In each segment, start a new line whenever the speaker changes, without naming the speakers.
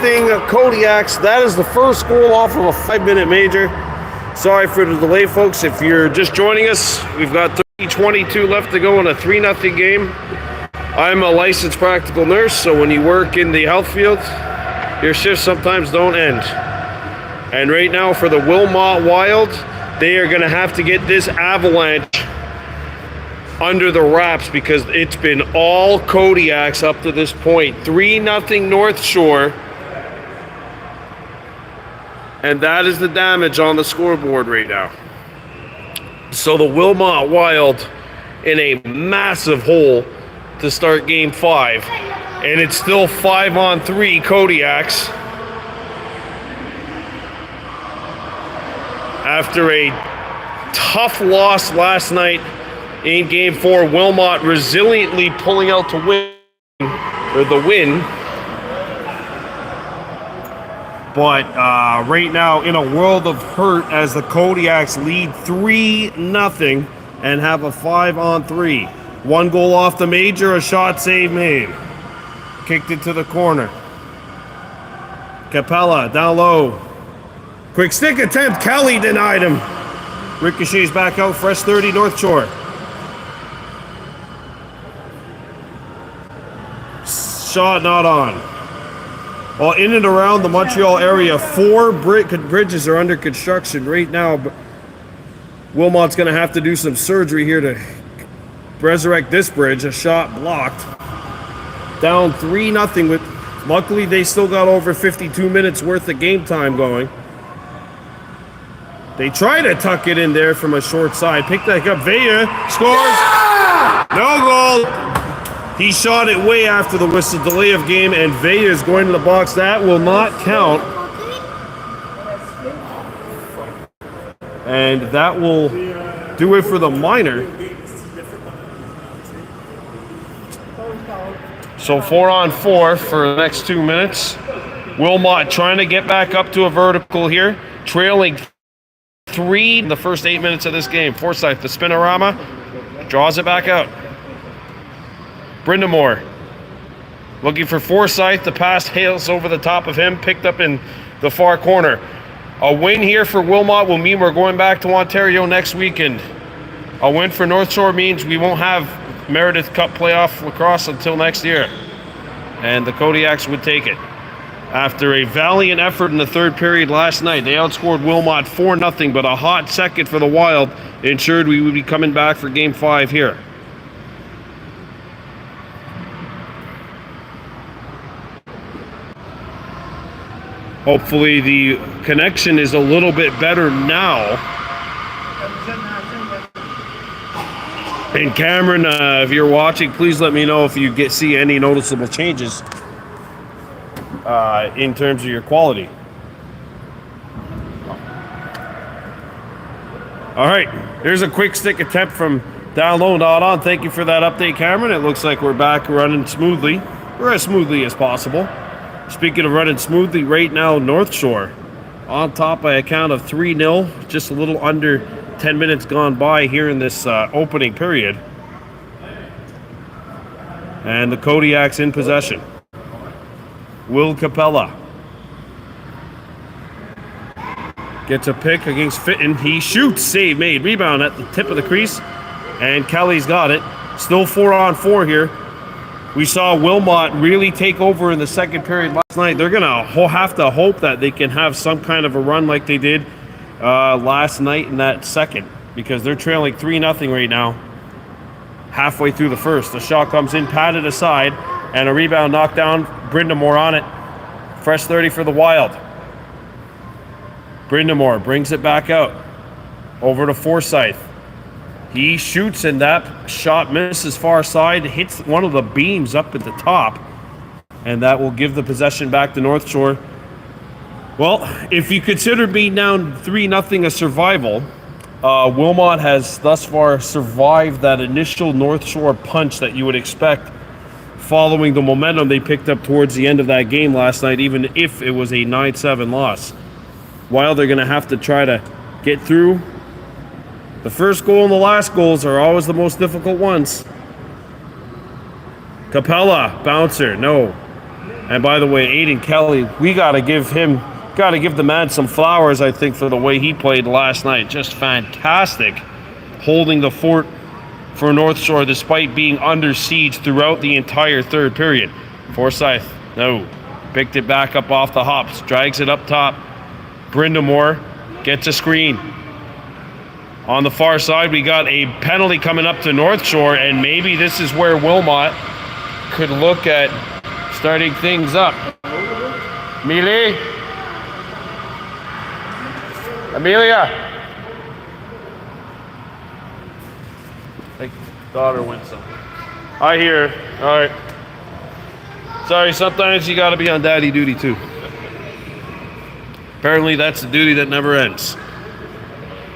Kodiaks. That is the first goal off of a 5-minute major. Sorry for the delay, folks. If you're just joining us, we've got 3:22 left to go in a 3-0 game. I'm a licensed practical nurse, so when you work in the health field, your shifts sometimes don't end. And right now for the Wilmot Wild, they are going to have to get this Avalanche under the wraps because it's been all Kodiaks up to this point. 3-0 North Shore. And that is the damage on the scoreboard right now. So the Wilmot Wild in a massive hole to start game 5. And it's still 5-on-3 Kodiaks. After a tough loss last night in game 4, Wilmot resiliently pulling out to win, or the win. But right now in a world of hurt as the Kodiaks lead 3-0 and have a 5-on-3. 1 goal off the major, a shot save made. Kicked it to the corner. Capella down low. Quick stick attempt, Kelly denied him. Ricochets back out, fresh 30 North Shore. Shot not on. Well, in and around the Montreal area, 4 bridges are under construction right now. But Wilmot's going to have to do some surgery here to resurrect this bridge. A shot blocked. Down 3-0 with. Luckily, they still got over 52 minutes worth of game time going. They try to tuck it in there from a short side. Pick that up. Villa scores. Yeah! No goal. He shot it way after the whistle. Delay of game, and Villa is going to the box. That will not count. And that will do it for the minor. So 4-on-4 for the next 2 minutes. Wilmot trying to get back up to a vertical here. Trailing 3 in the first 8 minutes of this game. Forsyth, the spinorama, draws it back out. Brindamore looking for Forsyth. The pass hails over the top of him, picked up in the far corner. A win here for Wilmot will mean we're going back to Ontario next weekend. A win for North Shore means we won't have Meredith Cup playoff lacrosse until next year. And the Kodiaks would take it. After a valiant effort in the third period last night, they outscored Wilmot 4-0, but a hot second for the Wild ensured we would be coming back for game 5 here. Hopefully the connection is a little bit better now. And Cameron, if you're watching, please let me know if you see any noticeable changes in terms of your quality. All right, here's a quick stick attempt from down low, not on. Thank you for that update, Cameron. It looks like we're back running smoothly, or as smoothly as possible. Speaking of running smoothly, right now, North Shore on top by a count of 3-0, just a little under 10 minutes gone by here in this opening period. And the Kodiaks in possession. Will Capella gets a pick against Fitton. He shoots, save made, rebound at the tip of the crease, and Kelly's got it. Still 4-on-4 here. We saw Wilmot really take over in the second period last night. They're going to have to hope that they can have some kind of a run like they did last night in that second, because they're trailing 3-0 right now, halfway through the first. The shot comes in, patted aside, and a rebound knocked down. Brindamore on it. Fresh 30 for the Wild. Brindamore brings it back out. Over to Forsyth. He shoots, and that shot misses far side, hits one of the beams up at the top, and that will give the possession back to North Shore. Well, if you consider being down 3-0 a survival, Wilmot has thus far survived that initial North Shore punch that you would expect following the momentum they picked up towards the end of that game last night, even if it was a 9-7 loss. While they're going to have to try to get through. The first goal and the last goals are always the most difficult ones. Capella, bouncer, no. And by the way, Aiden Kelly, we got to give the man some flowers, I think, for the way he played last night. Just fantastic, holding the fort for North Shore despite being under siege throughout the entire third period. Forsyth, no. Picked it back up off the hops, drags it up top. Brindamore gets a screen. On the far side, we got a penalty coming up to North Shore, and maybe this is where Wilmot could look at starting things up. Amelia? I think daughter went something. I hear. All right. Sorry, sometimes you got to be on daddy duty too. Apparently, that's the duty that never ends.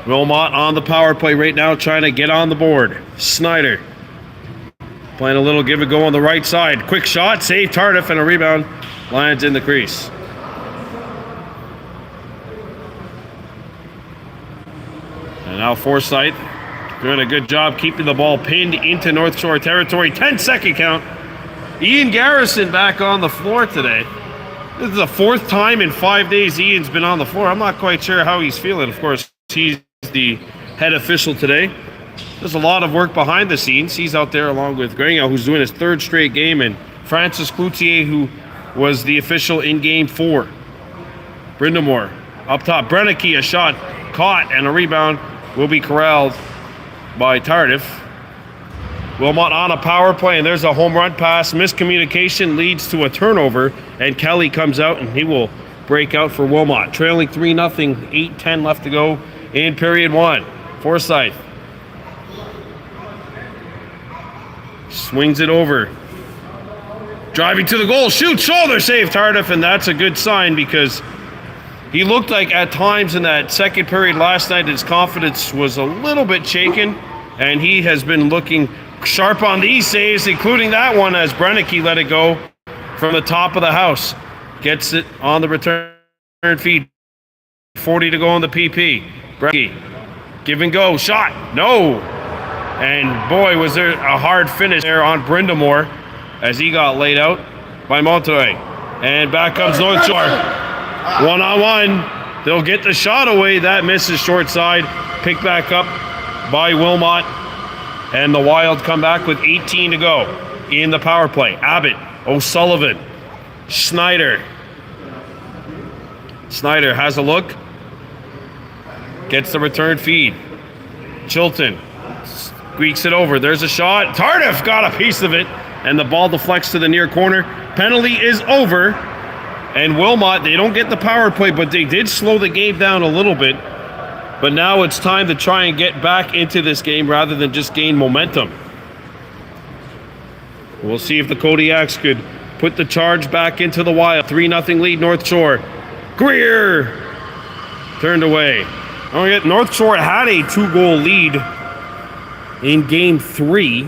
Wilmot on the power play right now, trying to get on the board. Snyder playing a little give and go on the right side. Quick shot, save Tardif, and a rebound lands in the crease. And now Forsyth doing a good job keeping the ball pinned into North Shore territory. 10-second count. Ian Garrison back on the floor today. This is the fourth time in 5 days Ian's been on the floor. I'm not quite sure how he's feeling. Of course, he's the head official today. There's a lot of work behind the scenes. He's out there along with Grenier, who's doing his third straight game, and Francis Cloutier, who was the official in game 4. Brindamore up top. Brennicky, a shot caught, and a rebound will be corralled by Tardif. Wilmot on a power play, and there's a home run pass. Miscommunication leads to a turnover, and Kelly comes out, and he will break out for Wilmot. Trailing 3-0, 8:10 left to go in period 1. Forsyth swings it over. Driving to the goal, shoots, shoulder save Tardif, and that's a good sign because he looked like at times in that second period last night his confidence was a little bit shaken, and he has been looking sharp on these saves, including that one as Brennicky let it go from the top of the house. Gets it on the return feed. 40 to go on the PP. Brennicky, give and go, shot, no. And boy, was there a hard finish there on Brindamore as he got laid out by Monterey. And back comes North Shore. One-on-one. They'll get the shot away. That misses short side. Picked back up by Wilmot. And the Wild come back with 18 to go in the power play. Abbott, O'Sullivan, Snyder. Snyder has a look. Gets the return feed. Chilton squeaks it over. There's a shot. Tardif got a piece of it. And the ball deflects to the near corner. Penalty is over. And Wilmot, they don't get the power play, but they did slow the game down a little bit. But now it's time to try and get back into this game rather than just gain momentum. We'll see if the Kodiaks could put the charge back into the Wild. 3-0 lead, North Shore. Greer turned away. Oh, yeah, North Shore had a 2-goal lead in game 3.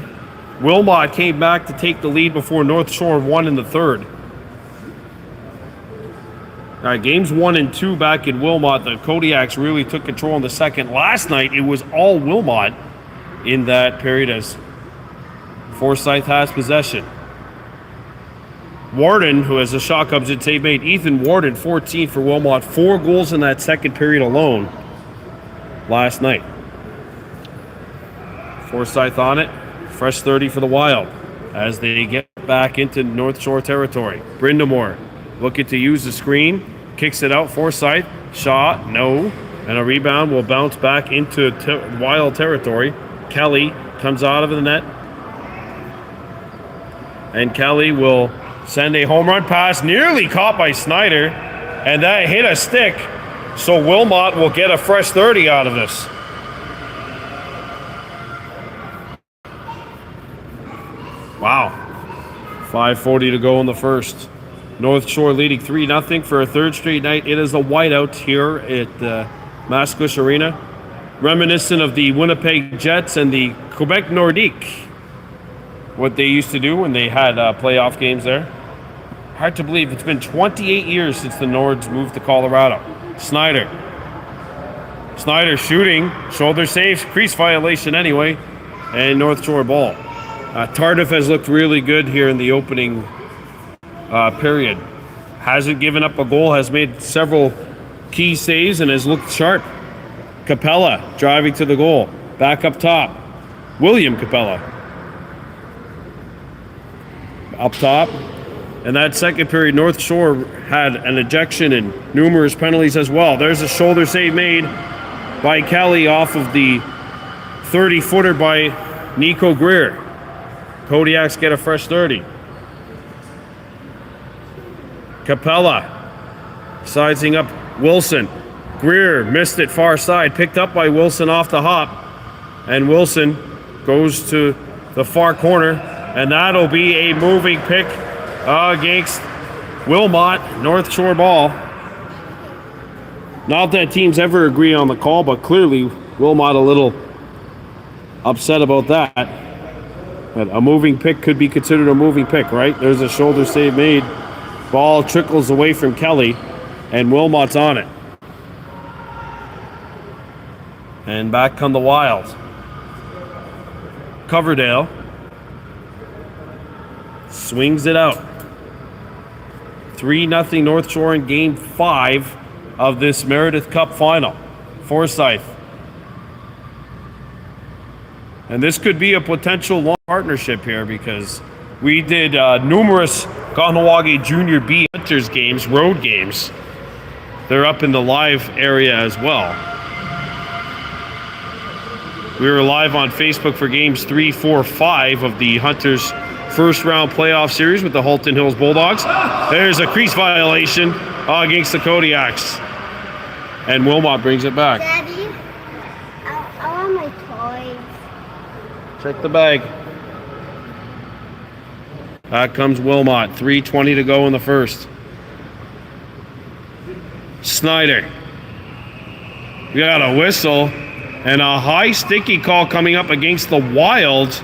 Wilmot came back to take the lead before North Shore won in the third. All right, games 1 and 2 back in Wilmot, the Kodiaks really took control in the second. Last night, it was all Wilmot in that period as Forsyth has possession. Warden, who has a shot comes in teammate, Ethan Warden, 14 for Wilmot. 4 goals in that second period alone last night. Forsyth on it. Fresh 30 for the Wild as they get back into North Shore territory. Brindamore looking to use the screen. Kicks it out. Forsyth. Shot. No. And a rebound will bounce back into Wild territory. Kelly comes out of the net. And Kelly will send a home run pass. Nearly caught by Snyder. And that hit a stick. So Wilmot will get a fresh 30 out of this. Wow. 5:40 to go in the first. North Shore leading 3-0 for a third straight night. It is a whiteout here at Mascouche Arena. Reminiscent of the Winnipeg Jets and the Quebec Nordique. What they used to do when they had playoff games there. Hard to believe it's been 28 years since the Nords moved to Colorado. Snyder. Snyder shooting. Shoulder save. Crease violation anyway. And North Shore ball. Tardif has looked really good here in the opening period. Hasn't given up a goal, has made several key saves, and has looked sharp. Capella driving to the goal. Back up top. William Capella. Up top. And that second period, North Shore had an ejection and numerous penalties as well. There's a shoulder save made by Kelly off of the 30-footer by Nico Greer. Kodiaks get a fresh 30. Capella sizing up Wilson. Greer missed it far side, picked up by Wilson off the hop. And Wilson goes to the far corner, and that'll be a moving pick against Wilmot. North Shore ball. Not that teams ever agree on the call, but clearly Wilmot a little upset about that. But a moving pick could be considered a moving pick, right? There's a shoulder save made. Ball trickles away from Kelly, and Wilmot's on it. And back come the Wild. Coverdale swings it out. 3-0 North Shore in Game 5 of this Meredith Cup final. Forsyth. And this could be a potential long partnership here, because we did numerous Kahnawake Junior B Hunters games, road games. They're up in the live area as well. We were live on Facebook for games 3, 4, 5 of the Hunters first round playoff series with the Halton Hills Bulldogs. There's a crease violation against the Kodiaks. And Wilmot brings it back.
Daddy, I want my toys.
Check the bag. Back comes Wilmot. 3:20 to go in the first. Snyder. We got a whistle and a high sticky call coming up against the Wild.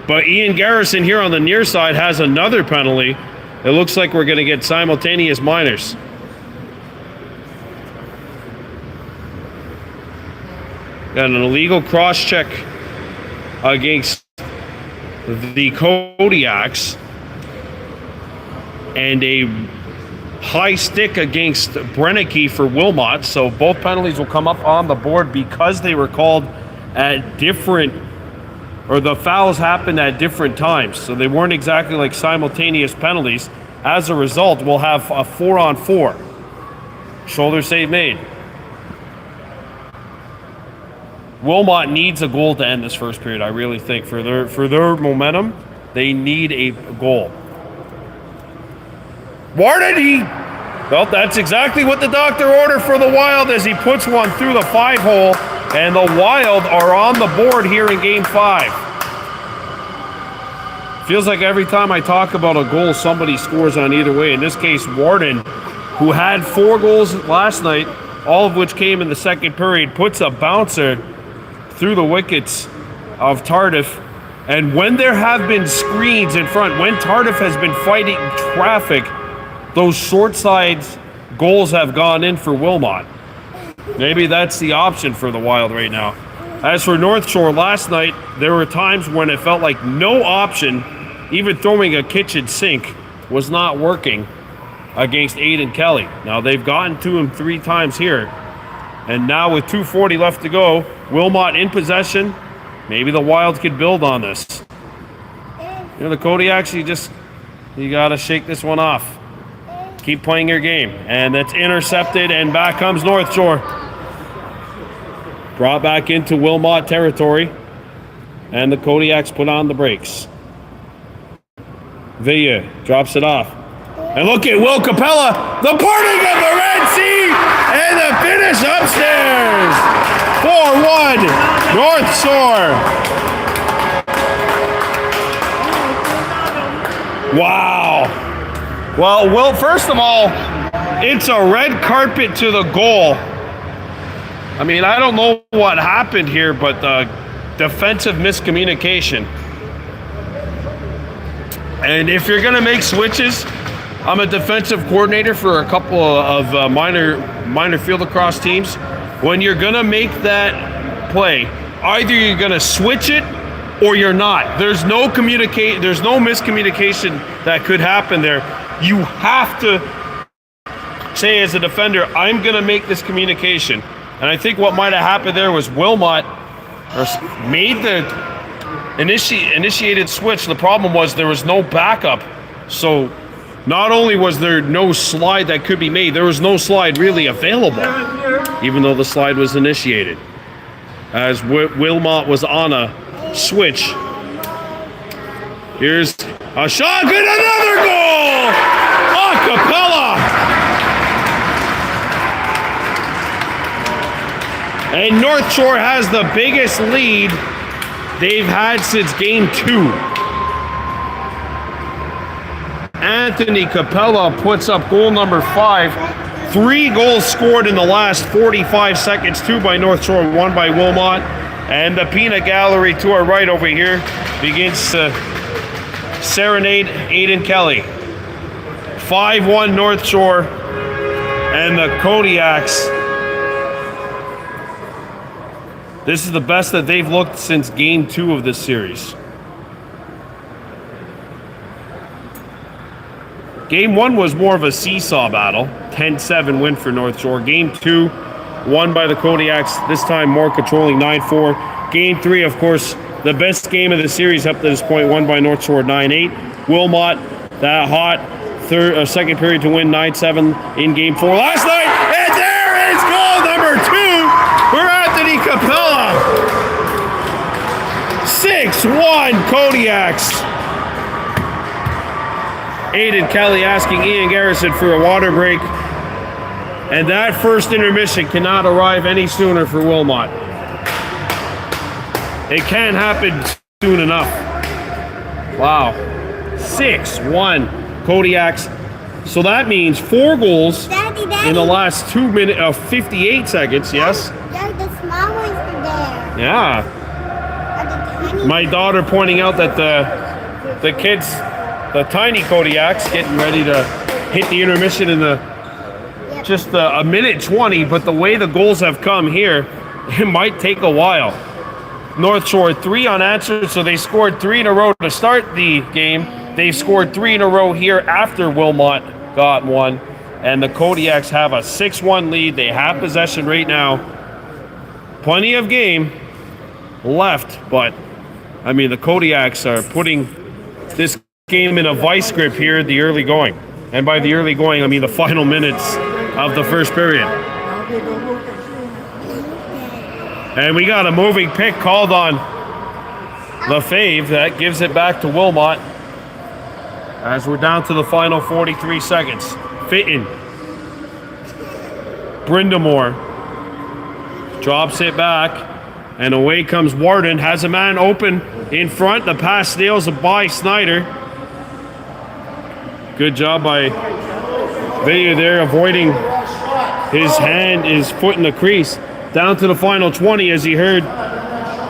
But Ian Garrison here on the near side has another penalty. It looks like we're going to get simultaneous minors. Got an illegal cross check against the Kodiaks and a high stick against Brennecke for Wilmot. So both penalties will come up on the board because they were called at different, or the fouls happened at different times. So they weren't exactly like simultaneous penalties. As a result, we'll have a 4-on-4. Shoulder save made. Wilmot needs a goal to end this first period, I really think. For their momentum, they need a goal. Warden, well, that's exactly what the doctor ordered for the Wild as he puts one through the 5-hole, and the Wild are on the board here in Game 5. Feels like every time I talk about a goal, somebody scores on either way. In this case, Warden, who had 4 goals last night, all of which came in the second period, puts a bouncer through the wickets of Tardif. And when there have been screens in front, when Tardif has been fighting traffic, those short side goals have gone in for Wilmot. Maybe that's the option for the Wild right now. As for North Shore, last night, there were times when it felt like no option, even throwing a kitchen sink, was not working against Aiden Kelly. Now, they've gotten to him 3 times here. And now with 2:40 left to go, Wilmot in possession. Maybe the Wild could build on this. You know, the Kodiaks, you got to shake this one off. Keep playing your game. And that's intercepted, and back comes North Shore. Brought back into Wilmot territory. And the Kodiaks put on the brakes. Villa drops it off. And look at Will Capella, the parting of the Red Sea, and the finish upstairs. 4-1, North Shore. Wow. Well, first of all, it's a red carpet to the goal. I mean, I don't know what happened here, but defensive miscommunication. And if you're going to make switches, I'm a defensive coordinator for a couple of minor field lacrosse teams. When you're going to make that play, either you're going to switch it or you're not. There's no miscommunication that could happen there. You have to say as a defender, I'm going to make this communication. And I think what might have happened there was Wilmot made the initiated switch. The problem was there was no backup. So not only was there no slide that could be made, there was no slide really available, even though the slide was initiated. As Wilmot was on a switch. Here's a shot and another goal! Acapella! And North Shore has the biggest lead they've had since game 2. Anthony Capella puts up goal number 5. 3 goals scored in the last 45 seconds, 2 by North Shore, 1 by Wilmot. And the peanut gallery to our right over here begins to serenade Aiden Kelly. 5-1 North Shore and the Kodiaks. This is the best that they've looked since game 2 of this series. Game 1 was more of a seesaw battle. 10-7 win for North Shore. Game 2 won by the Kodiaks, this time more controlling, 9-4. Game 3, of course, the best game of the series up to this point, won by North Shore 9-8. Wilmot, that hot second period to win 9-7 in Game 4 last night. And there is goal number 2 for Anthony Capella. 6-1 Kodiaks. Aiden Kelly asking Ian Garrison for a water break. And that first intermission cannot arrive any sooner for Wilmot. It can't happen soon enough. Wow. 6-1 Kodiaks. So that means 4 goals
Daddy.
in the last 2 minutes of 58 seconds, yes?
Daddy, the small ones are there.
Yeah.
Are the tiny
My daughter pointing out that the kids, the tiny Kodiaks, getting ready to hit the intermission in just a minute 20, but the way the goals have come here, it might take a while. North Shore 3 unanswered, so they scored 3 in a row to start the game. They've scored 3 in a row here after Wilmot got 1, and the Kodiaks have a 6-1 lead. They have possession right now. Plenty of game left, but I mean the Kodiaks are putting this game in a vice grip here at the early going. And by the early going, I mean the final minutes of the first period. And we got a moving pick called on LaFave. That gives it back to Wilmot as we're down to the final 43 seconds. Fitton. Brindamore drops it back, and away comes Warden. Has a man open in front. The pass nails by Snyder. Good job by Villa there, avoiding his foot in the crease. Down to the final 20, as you heard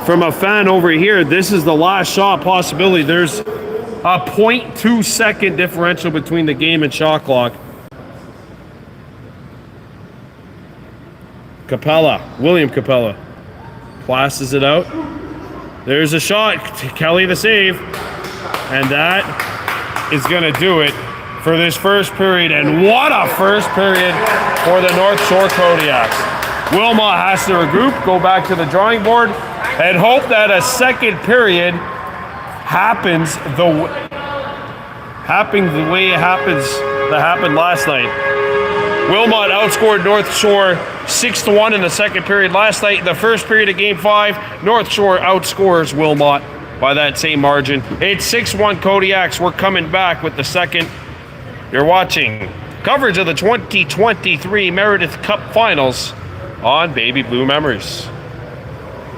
from a fan over here. This is the last shot possibility. There's a 0.2 second differential between the game and shot clock. William Capella passes it out. There's a shot. Kelly the save. And that is going to do it for this first period. And what a first period for the North Shore Kodiaks. Wilmot has to regroup, go back to the drawing board, and hope that a second period happens the way it happened last night. Wilmot outscored North Shore 6-1 in the second period last night. In the first period of Game 5, North Shore outscores Wilmot by that same margin. It's 6-1 Kodiaks. We're coming back with the second. You're watching coverage of the 2023 Meredith Cup Finals on Baby Blue Memories.